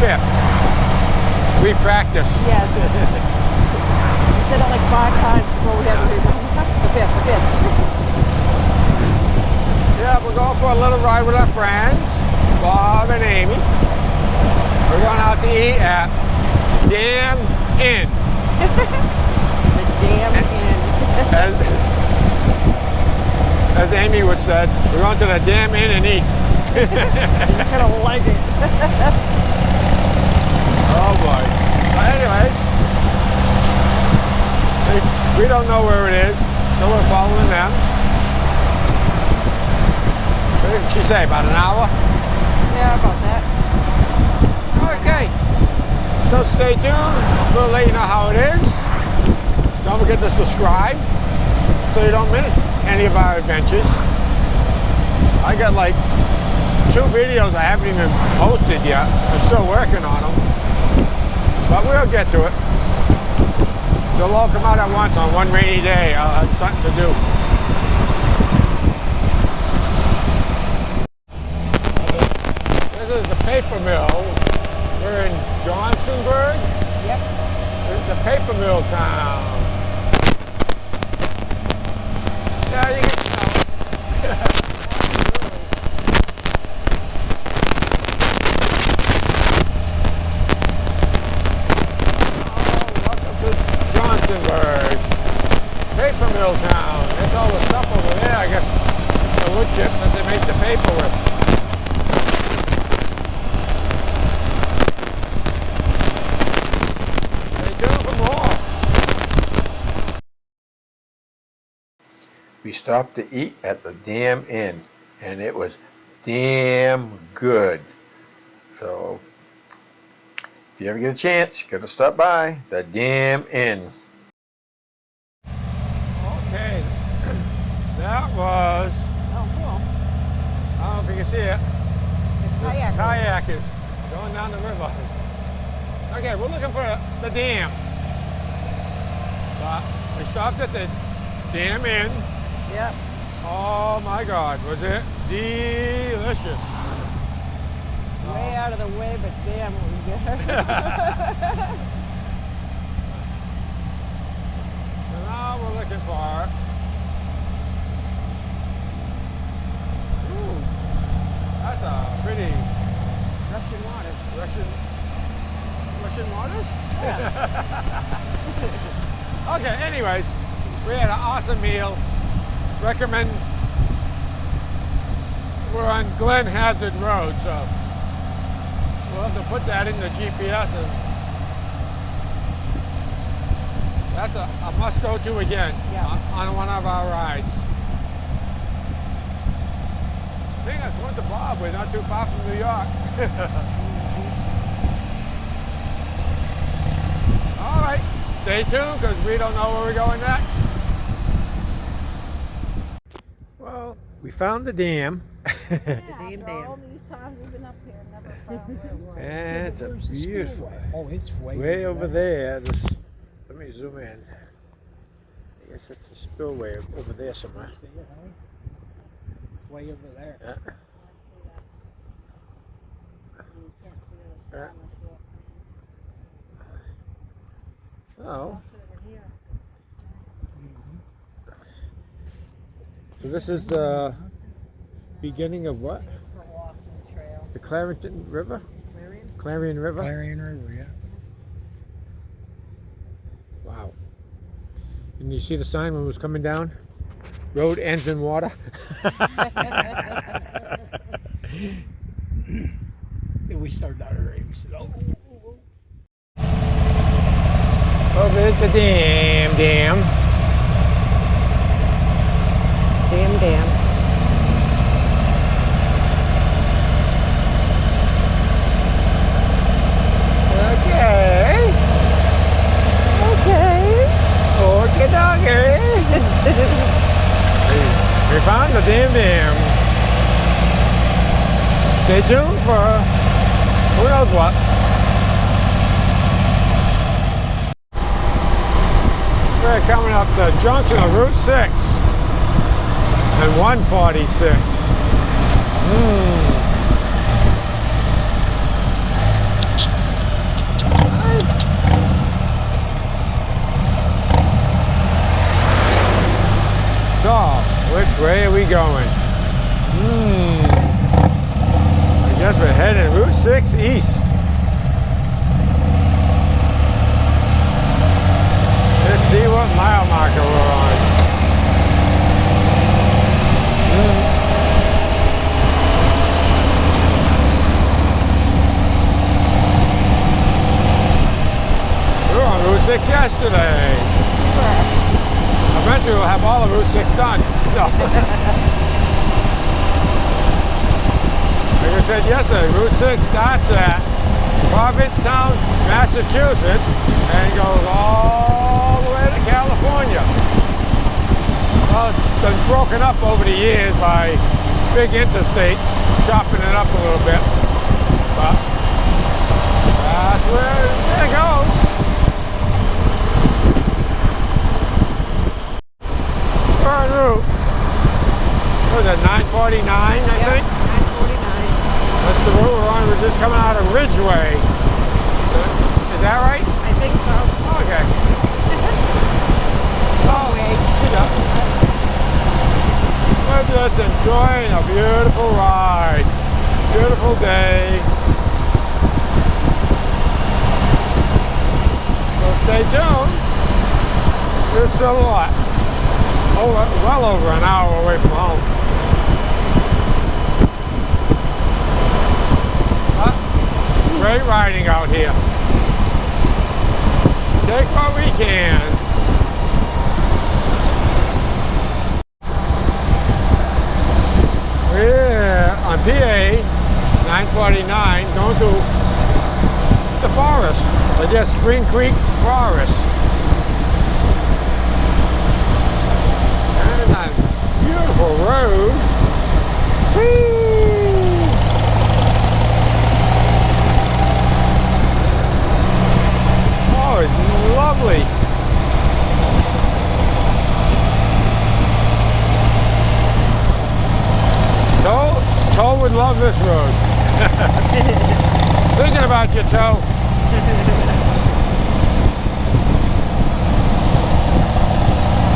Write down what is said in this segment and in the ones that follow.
fifth. We practice. Yes. We said it like 5 times before we had to read the fifth. Yeah, we're going for a little ride with our friends, Bob and Amy. We're going out to eat at Damn Inn. The Damn Inn. As Amy would say, we're going to the Damn Inn and eat. You're gonna like it. Oh boy. But anyways, we don't know where it is, so we're following them. What did she say, about an hour? Yeah, about that. Okay. So stay tuned. We'll let you know how it is. Don't forget to subscribe so you don't miss any of our adventures. I got like 2 videos I haven't even posted yet. I'm still working on them. But we'll get to it. They'll all come out at once on one rainy day. I'll have something to do. This is the paper mill. We're in Johnsonburg. Yep. This is the paper mill town. Yeah, you can smell it. Paper mill town. That's all the stuff over there. I guess the wood chips that they make the paper with. Stay tuned for more. We stopped to eat at the Damn Inn, and it was damn good. So if you ever get a chance, you gotta stop by the Damn Inn. Okay, that was, Oh, cool. I don't know if you can see it, The kayak. kayakers going down the river. Okay, we're looking for the dam. But we stopped at the Damn Inn. Yep. Oh my God, was it delicious. Way out of the way, but damn, it was good. So now we're looking for, ooh, that's a pretty Russian waters. Russian waters? Yeah. Okay, anyways, we had an awesome meal. Recommend, we're on Glen Hazard Road, so we'll have to put that in the GPS. And that's a must go to again. Yeah. On one of our rides. I think I went to Bob. We're not too far from New York. All right, stay tuned because we don't know where we're going next. Well, we found the dam. Yeah, Damn. after all these times we've been up here, never found where it was. And it's a Where's the beautiful. spillway? Oh, it's Way over there. Let me zoom in. I guess it's a spillway over there somewhere. See it, huh? It's way over there. Yeah. You can't see the Yeah. sign unless you So, cross it over here. so this is the beginning of what? For a walking trail. The Clarington River? Marion? Clarion River? Clarion River, yeah. Wow. And you see the sign when it was coming down? Road ends in water. And we started out already. We said, oh. Oh, there's the dam. Damn. Okay. Okay, doggy. We found the dam. Stay tuned for who knows what. We're coming up the junction of Route 6 and 146. Where are we going? I guess we're heading Route 6 east. Let's see what mile marker we're on. We were on Route 6 yesterday. Eventually we'll have all of Route 6 done. No. Like I said yesterday, Route 6 starts at Provincetown, Massachusetts, and goes all the way to California. Well, it's been broken up over the years by big interstates, chopping it up a little bit. But that's where it goes. Current route. What was it, 949, I think? 949. That's the route we're on. We're just coming out of Ridgeway. Is that right? I think so. Okay. Someway. Yeah. We're just enjoying a beautiful ride. Beautiful day. So stay tuned. There's still a lot. Well over an hour away from home. Great riding out here. Take what we can. We're on PA 949 going to the forest. I guess Spring Creek Forest. And a beautiful road. Whee! Oh, it's lovely. Toe would love this road. Thinking about you, Toe.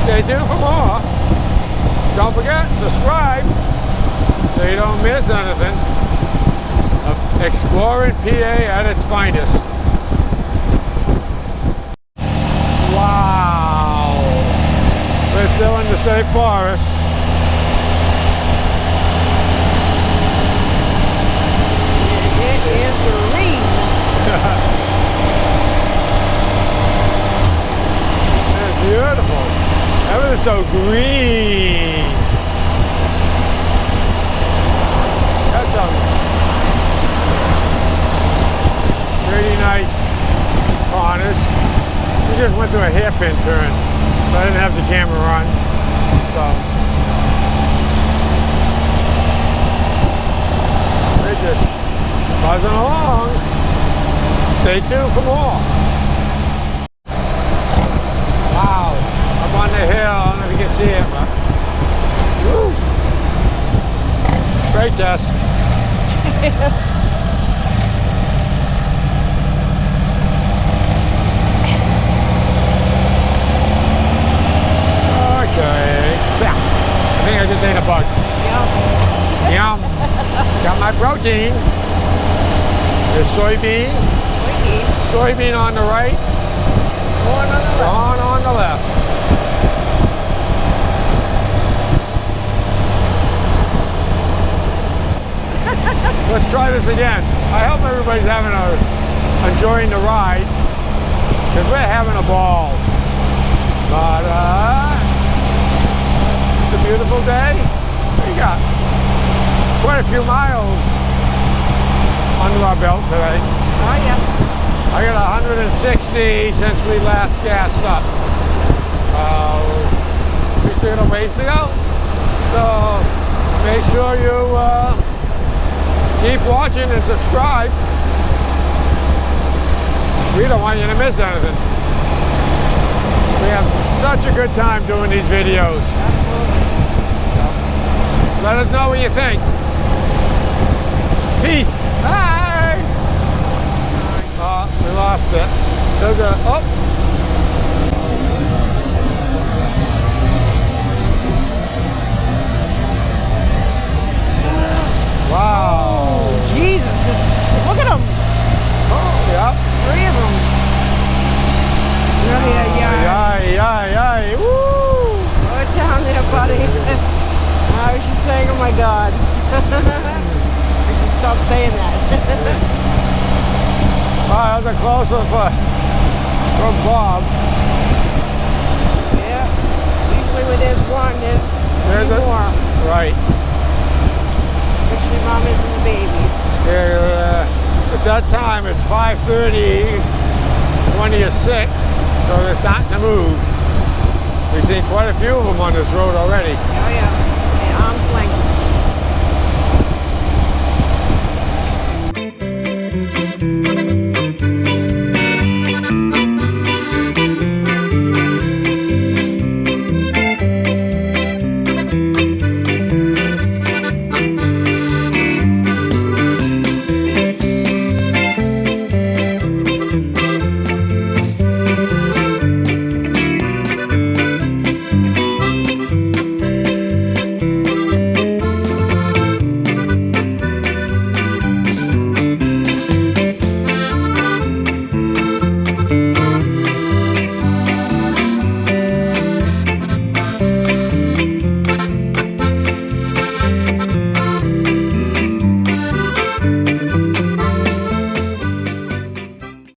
Stay tuned for more. Don't forget, subscribe so you don't miss anything of exploring PA at its finest. Wow. We're still in the state forest. It is green. It's beautiful. Everything's so green. That's some pretty nice corners. We just went through a hairpin turn, so I didn't have the camera on. So we're just buzzing along. Stay tuned for more. Wow, up on the hill, I don't know if you can see it, but woo. Great test. Okay. I think I just ate a bug. Yum. Yum. Got my protein. There's soybean. Soybean on the right. Corn on the left. Corn on the left. Let's try this again. I hope everybody's enjoying the ride, because we're having a ball. But it's a beautiful day. We got quite a few miles under our belt today. Oh, yeah. I got 160 since we last gassed up. We still got a ways to go. So make sure you keep watching and subscribe. We don't want you to miss anything. We have such a good time doing these videos. Absolutely. Let us know what you think. Peace. Bye. Oh, we lost it. There's a, oh. saying that. That's a close up from Bob. Yeah. Usually where there's one, there's a few more. Right. Especially mamas and the babies. At that time, it's 5:30, 20 or 6, so they're starting to move. We've seen quite a few of them on this road already. Oh yeah. And arm's length.